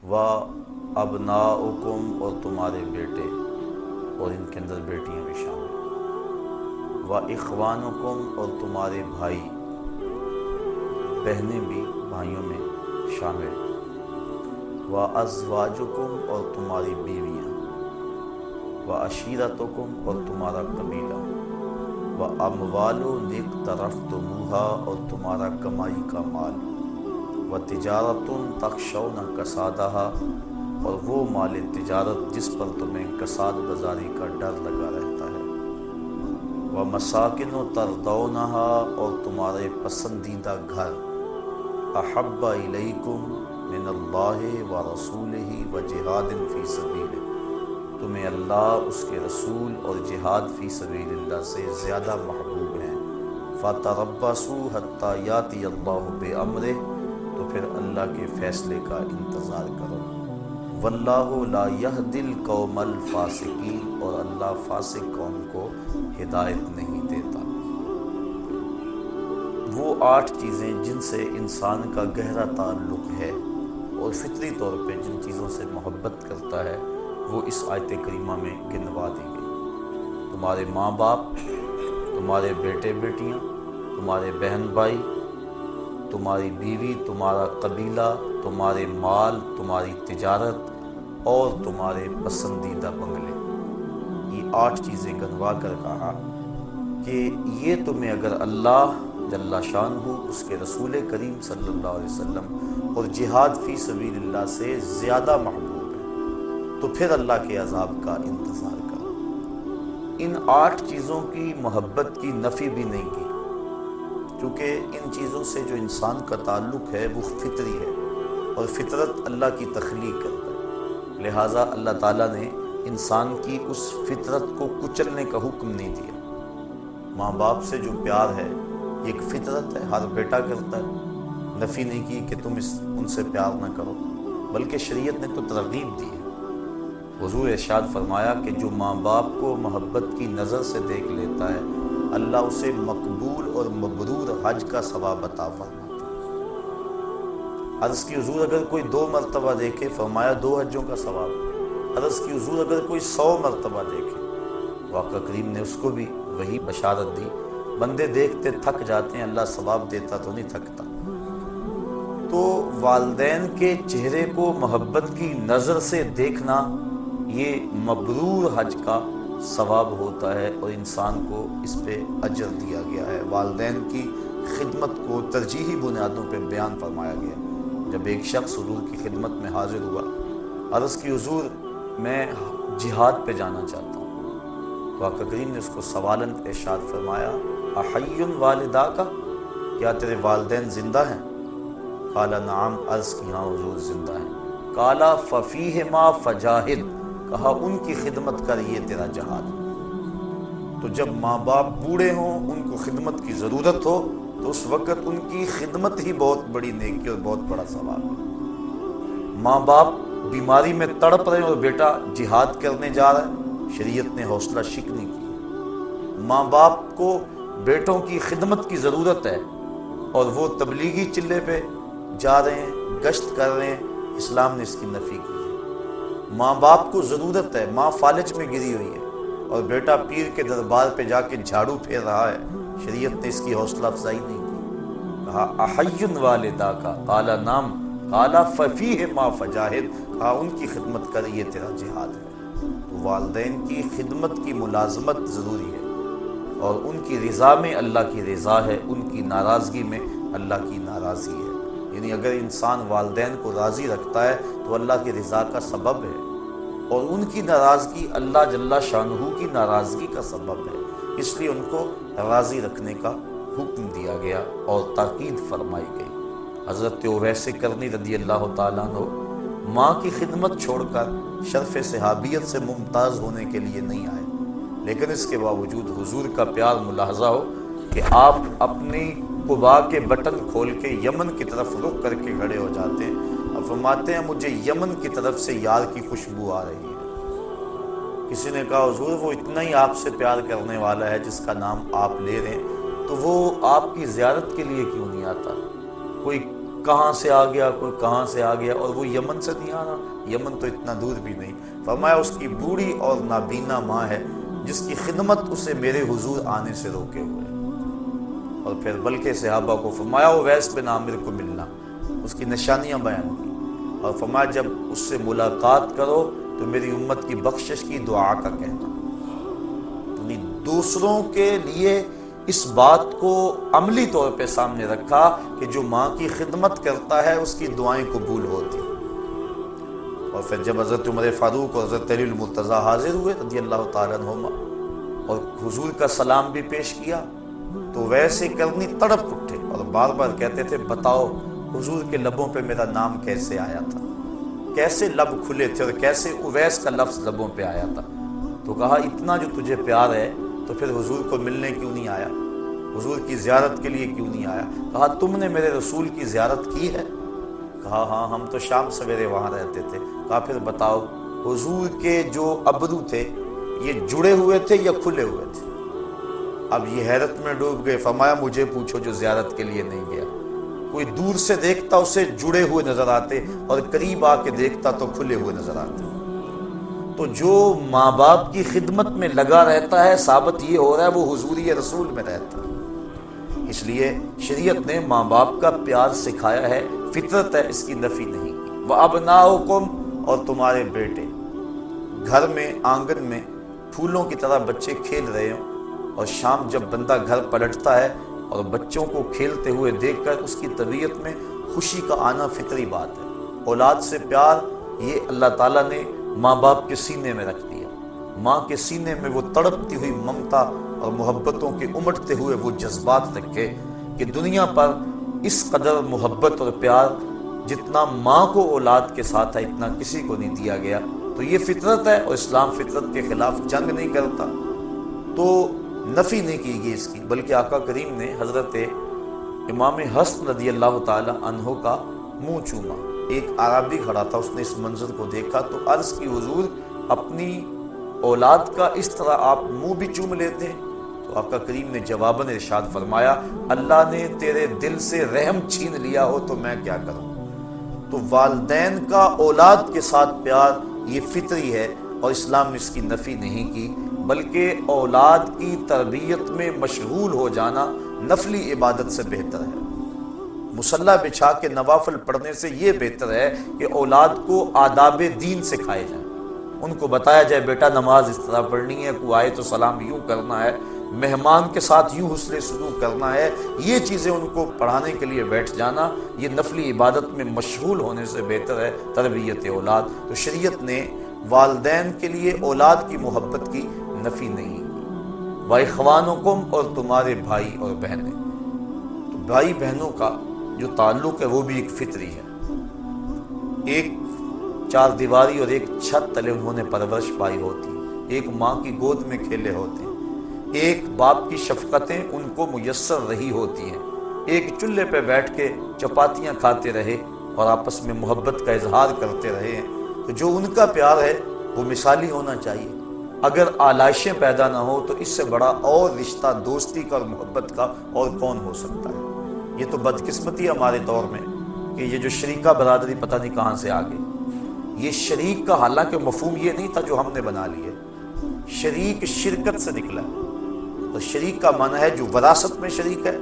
و ابناؤکم اور تمہارے بیٹے، اور ان کے اندر بیٹیاں بھی شامل، و اخوانکم اور تمہارے بھائی، بہنیں بھی بھائیوں میں شامل، و ازواجکم اور تمہاری بیویاں، و عشیرتکم اور تمہارا قبیلہ، و اموال اقترفتموہا اور تمہارا کمائی کا مال، و تجارت تخشون کسادہا اور وہ مال تجارت جس پر تمہیں کساد بازاری کا ڈر لگا رہتا ہے، و مساکن ترضونہا اور تمہارے پسندیدہ گھر، احب الیکم من اللہ و رسولہ و جہاد فی سبیلہ، تمہیں اللہ، اس کے رسول اور جہاد فی سبیل اللہ سے زیادہ محبوب ہیں، فتربصوا حتی یاتی اللہ بامرہ، تو پھر اللہ کے فیصلے کا انتظار کرو، واللہ لا یہدی القوم الفاسقین، اور اللہ فاسق قوم کو ہدایت نہیں دیتا۔ وہ 8 چیزیں جن سے انسان کا گہرا تعلق ہے اور فطری طور پہ جن چیزوں سے محبت کرتا ہے، وہ اس آیت کریمہ میں گنوا دی گئی۔ تمہارے ماں باپ، تمہارے بیٹے بیٹیاں، تمہارے بہن بھائی، تمہاری بیوی، تمہارا قبیلہ، تمہارے مال، تمہاری تجارت اور تمہارے پسندیدہ بنگلے، یہ 8 چیزیں گنوا کر کہا کہ یہ تمہیں اگر اللہ جل شانہ، اس کے رسول کریم صلی اللہ علیہ وسلم اور جہاد فی سبیل اللہ سے زیادہ محبوب ہے تو پھر اللہ کے عذاب کا انتظار کرو۔ ان 8 چیزوں کی محبت کی نفی بھی نہیں کی، کیونکہ ان چیزوں سے جو انسان کا تعلق ہے وہ فطری ہے، اور فطرت اللہ کی تخلیق کرتا ہے، لہٰذا اللہ تعالیٰ نے انسان کی اس فطرت کو کچلنے کا حکم نہیں دیا۔ ماں باپ سے جو پیار ہے یہ ایک فطرت ہے، ہر بیٹا کرتا ہے، نفی نہیں کی کہ تم ان سے پیار نہ کرو، بلکہ شریعت نے تو ترغیب دی ہے۔ حضور ارشاد فرمایا کہ جو ماں باپ کو محبت کی نظر سے دیکھ لیتا ہے، اللہ اسے مقبول اور مبرور حج کا ثواب عطا فرماتا ہے۔ عرض کی حضور اگر کوئی 2 مرتبہ دیکھے، فرمایا 2 حجوں کا ثواب۔ عرض کی حضور اگر کوئی 100 مرتبہ دیکھے، آقا کریم نے اس کو بھی وہی بشارت دی، بندے دیکھتے تھک جاتے ہیں، اللہ ثواب دیتا تو نہیں تھکتا۔ تو والدین کے چہرے کو محبت کی نظر سے دیکھنا یہ مبرور حج کا ثواب ہوتا ہے، اور انسان کو اس پہ اجر دیا گیا ہے۔ والدین کی خدمت کو ترجیحی بنیادوں پہ بیان فرمایا گیا۔ جب ایک شخص حضور کی خدمت میں حاضر ہوا، عرض کی حضور میں جہاد پہ جانا چاہتا ہوں، تو آقا کریم نے اس کو سوالن ارشاد فرمایا، احی والداک، کیا تیرے والدین زندہ ہیں؟ قال نعم، عرض کی ہاں حضور زندہ ہیں۔ قال ففیہما فجاہد، کہا ان کی خدمت کر، یہ تیرا جہاد۔ تو جب ماں باپ بوڑھے ہوں، ان کو خدمت کی ضرورت ہو، تو اس وقت ان کی خدمت ہی بہت بڑی نیکی اور بہت بڑا ثواب ہے۔ ماں باپ بیماری میں تڑپ رہے ہیں اور بیٹا جہاد کرنے جا رہا ہے، شریعت نے حوصلہ شک نہیں کی۔ ماں باپ کو بیٹوں کی خدمت کی ضرورت ہے اور وہ تبلیغی چلے پہ جا رہے ہیں، گشت کر رہے ہیں، اسلام نے اس کی نفی کی ہے۔ ماں باپ کو ضرورت ہے، ماں فالج میں گری ہوئی ہے اور بیٹا پیر کے دربار پہ جا کے جھاڑو پھیر رہا ہے، شریعت نے اس کی حوصلہ افزائی نہیں کی۔ کہا احی والداک، قال نعم، قال ففیہما فجاہد، کہا ان کی خدمت کر، یہ تیرا جہاد ہے۔ تو والدین کی خدمت کی ملازمت ضروری ہے، اور ان کی رضا میں اللہ کی رضا ہے، ان کی ناراضگی میں اللہ کی ناراضگی ہے۔ یعنی اگر انسان والدین کو راضی رکھتا ہے تو اللہ کی رضا کا سبب ہے، اور ان کی ناراضگی اللہ جل شانہ کی ناراضگی کا سبب ہے، اس لیے ان کو راضی رکھنے کا حکم دیا گیا اور تاکید فرمائی گئی۔ حضرت اویس کرنی رضی اللہ تعالیٰ عنہ ماں کی خدمت چھوڑ کر شرف صحابیت سے ممتاز ہونے کے لیے نہیں آئے، لیکن اس کے باوجود حضور کا پیار ملاحظہ ہو کہ آپ اپنی قباء کے بٹن کھول کے یمن کی طرف رخ کر کے کھڑے ہو جاتے ہیں اور فرماتے ہیں مجھے یمن کی طرف سے یار کی خوشبو آ رہی ہے۔ کسی نے کہا حضور وہ اتنا ہی آپ سے پیار کرنے والا ہے جس کا نام آپ لے رہے ہیں، تو وہ آپ کی زیارت کے لیے کیوں نہیں آتا؟ کوئی کہاں سے آ گیا، کوئی کہاں سے آ گیا، اور وہ یمن سے نہیں آ رہا، یمن تو اتنا دور بھی نہیں۔ فرمایا اس کی بوڑھی اور نابینا ماں ہے جس کی خدمت اسے میرے حضور آنے سے روکے ہوئے۔ اور پھر بلکہ صحابہ کو فرمایا اویس بن عامر کو ملنا، اس کی نشانیاں بیان کی، اور فرمایا جب اس سے ملاقات کرو تو میری امت کی بخشش کی دعا کا کہنا۔ یعنی دوسروں کے لیے اس بات کو عملی طور پہ سامنے رکھا کہ جو ماں کی خدمت کرتا ہے اس کی دعائیں قبول ہوتی۔ اور پھر جب حضرت عمر فاروق اور حضرت علی المرتضیٰ حاضر ہوئے رضی اللہ تعالیٰ عنہما اور حضور کا سلام بھی پیش کیا تو ویسے کرنی تڑپ اٹھے اور بار بار کہتے تھے بتاؤ حضور کے لبوں پہ میرا نام کیسے آیا تھا، کیسے لب کھلے تھے اور کیسے اویس کا لفظ لبوں پہ آیا تھا۔ تو کہا اتنا جو تجھے پیار ہے تو پھر حضور کو ملنے کیوں نہیں آیا، حضور کی زیارت کے لیے کیوں نہیں آیا؟ کہا تم نے میرے رسول کی زیارت کی ہے؟ کہا ہاں ہم تو شام سویرے وہاں رہتے تھے۔ کہا پھر بتاؤ حضور کے جو ابرو تھے یہ جڑے ہوئے تھے یا کھلے ہوئے تھے؟ اب یہ حیرت میں ڈوب گئے۔ فرمایا مجھے پوچھو جو زیارت کے لیے نہیں گیا، کوئی دور سے دیکھتا اسے جڑے ہوئے نظر آتے اور قریب آ کے دیکھتا تو کھلے ہوئے نظر آتے۔ تو جو ماں باپ کی خدمت میں لگا رہتا ہے ثابت یہ ہو رہا ہے وہ حضوری رسول میں رہتا ہے۔ اس لیے شریعت نے ماں باپ کا پیار سکھایا ہے، فطرت ہے، اس کی نفی نہیں کی۔ وَأَبْنَاؤُكُمْ اور تمہارے بیٹے، گھر میں آنگن میں پھولوں کی طرح بچے کھیل رہے ہوں اور شام جب بندہ گھر پلٹتا ہے اور بچوں کو کھیلتے ہوئے دیکھ کر اس کی طبیعت میں خوشی کا آنا فطری بات ہے۔ اولاد سے پیار یہ اللہ تعالیٰ نے ماں باپ کے سینے میں رکھ دیا۔ ماں کے سینے میں وہ تڑپتی ہوئی ممتا اور محبتوں کے امٹتے ہوئے وہ جذبات رکھے کہ دنیا پر اس قدر محبت اور پیار جتنا ماں کو اولاد کے ساتھ ہے اتنا کسی کو نہیں دیا گیا۔ تو یہ فطرت ہے اور اسلام فطرت کے خلاف جنگ نہیں کرتا، تو نفی نہیں کی گئی اس کی، بلکہ آقا کریم نے حضرت امام حسن رضی اللہ تعالی عنہ کا منہ چوما۔ ایک عربی کھڑا تھا، اس نے اس منظر کو دیکھا تو عرض کی حضور اپنی اولاد کا اس طرح آپ منہ بھی چوم لیتے ہیں؟ تو آقا کریم نے جواباً ارشاد فرمایا اللہ نے تیرے دل سے رحم چھین لیا ہو تو میں کیا کروں۔ تو والدین کا اولاد کے ساتھ پیار یہ فطری ہے اور اسلام نے اس کی نفی نہیں کی، بلکہ اولاد کی تربیت میں مشغول ہو جانا نفلی عبادت سے بہتر ہے۔ مصلی بچھا کے نوافل پڑھنے سے یہ بہتر ہے کہ اولاد کو آداب دین سکھائے جائیں، ان کو بتایا جائے بیٹا نماز اس طرح پڑھنی ہے، کوئی آئے تو سلام یوں کرنا ہے، مہمان کے ساتھ یوں حسن سلوک کرنا ہے۔ یہ چیزیں ان کو پڑھانے کے لیے بیٹھ جانا یہ نفلی عبادت میں مشغول ہونے سے بہتر ہے تربیت اولاد۔ تو شریعت نے والدین کے لیے اولاد کی محبت کی نفی نہیں کی۔ وَإِخْوَانُكُمْ اور تمہارے بھائی اور بہنیں، تو بھائی بہنوں کا جو تعلق ہے وہ بھی ایک فطری ہے۔ ایک چار دیواری اور ایک چھت تلے انہوں نے پرورش پائی ہوتی، ایک ماں کی گود میں کھیلے ہوتے ہیں، ایک باپ کی شفقتیں ان کو میسر رہی ہوتی ہیں، ایک چولہے پہ بیٹھ کے چپاتیاں کھاتے رہے اور آپس میں محبت کا اظہار کرتے رہے ہیں۔ تو جو ان کا پیار ہے وہ مثالی ہونا چاہیے۔ اگر آلائشیں پیدا نہ ہو تو اس سے بڑا اور رشتہ دوستی کا اور محبت کا اور کون ہو سکتا ہے۔ یہ تو بدقسمتی ہے ہمارے دور میں کہ یہ جو شریکہ برادری پتہ نہیں کہاں سے آ گئی۔ یہ شریک کا حالانکہ مفہوم یہ نہیں تھا جو ہم نے بنا لی ہے، شریک شرکت سے نکلا ہے۔ تو شریک کا معنی ہے جو وراثت میں شریک ہے،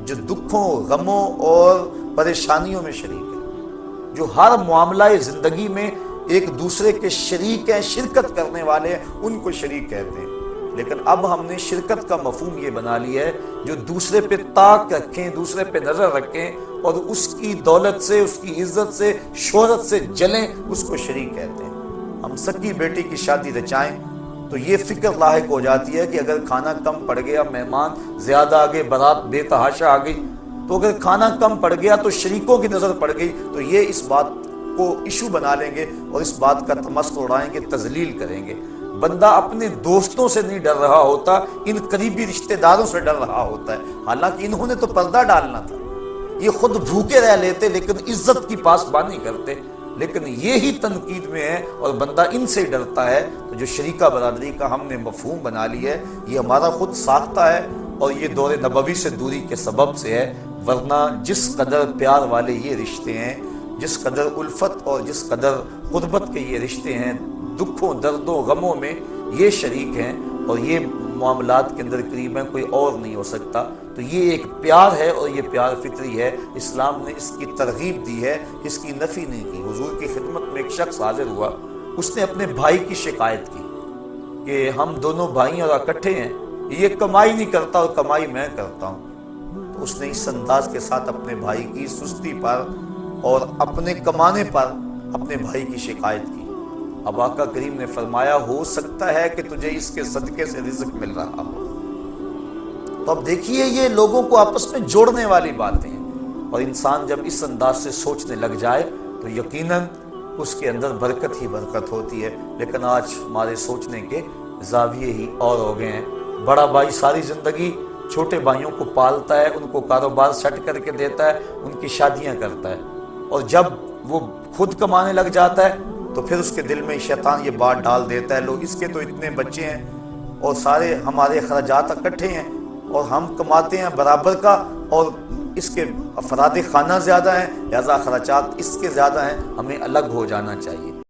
جو دکھوں غموں اور پریشانیوں میں شریک ہے، جو ہر معاملہ زندگی میں ایک دوسرے کے شریک ہیں، شرکت کرنے والے ہیں، ان کو شریک کہتے ہیں۔ لیکن اب ہم نے شرکت کا مفہوم یہ بنا لیا ہے جو دوسرے پہ طاق رکھیں، دوسرے پہ نظر رکھیں اور اس کی دولت سے، اس کی عزت سے، شہرت سے جلیں، اس کو شریک کہتے ہیں۔ ہم سکی بیٹی کی شادی رچائیں تو یہ فکر لاحق ہو جاتی ہے کہ اگر کھانا کم پڑ گیا، مہمان زیادہ آ گئے، بارات بے تحاشا آ گئی، تو اگر کھانا کم پڑ گیا تو شریکوں کی نظر پڑ گئی تو یہ اس بات کو ایشو بنا لیں گے اور اس بات کا تمسخر اڑائیں گے، تذلیل کریں گے۔ بندہ اپنے دوستوں سے نہیں ڈر رہا ہوتا، ان قریبی رشتہ داروں سے ڈر رہا ہوتا ہے، حالانکہ انہوں نے تو پردہ ڈالنا تھا، یہ خود بھوکے رہ لیتے لیکن عزت کی پاسبانی کرتے، لیکن یہی تنقید میں ہے اور بندہ ان سے ڈرتا ہے۔ تو جو شریکہ برادری کا ہم نے مفہوم بنا لی ہے یہ ہمارا خود ساختہ ہے اور یہ دور نبوی سے دوری کے سبب سے ہے۔ ورنہ جس قدر پیار والے یہ رشتے ہیں، جس قدر الفت اور جس قدر قربت کے یہ رشتے ہیں، دکھوں دردوں غموں میں یہ شریک ہیں اور یہ معاملات کے اندر قریب ہیں، کوئی اور نہیں ہو سکتا۔ تو یہ ایک پیار ہے اور یہ پیار فطری ہے، اسلام نے اس کی ترغیب دی ہے، اس کی نفی نہیں کی۔ حضور کی خدمت میں ایک شخص حاضر ہوا، اس نے اپنے بھائی کی شکایت کی کہ ہم دونوں بھائی اور اکٹھے ہیں، یہ کمائی نہیں کرتا اور کمائی میں کرتا ہوں۔ تو اس نے اس انداز کے ساتھ اپنے بھائی کی سستی پر اور اپنے کمانے پر اپنے بھائی کی شکایت کی۔ اب آقا کریم نے فرمایا ہو سکتا ہے کہ تجھے اس کے صدقے سے رزق مل رہا ہو۔ تو اب دیکھیے یہ لوگوں کو آپس میں جوڑنے والی باتیں ہیں، اور انسان جب اس انداز سے سوچنے لگ جائے تو یقیناً اس کے اندر برکت ہی برکت ہوتی ہے۔ لیکن آج ہمارے سوچنے کے زاویے ہی اور ہو گئے ہیں۔ بڑا بھائی ساری زندگی چھوٹے بھائیوں کو پالتا ہے، ان کو کاروبار سیٹ کر کے دیتا ہے، ان کی شادیاں کرتا ہے، اور جب وہ خود کمانے لگ جاتا ہے تو پھر اس کے دل میں شیطان یہ بات ڈال دیتا ہے، لوگ اس کے تو اتنے بچے ہیں اور سارے ہمارے اخراجات اکٹھے ہیں اور ہم کماتے ہیں برابر کا، اور اس کے افراد خانہ زیادہ ہیں، لہذا اخراجات اس کے زیادہ ہیں، ہمیں الگ ہو جانا چاہیے۔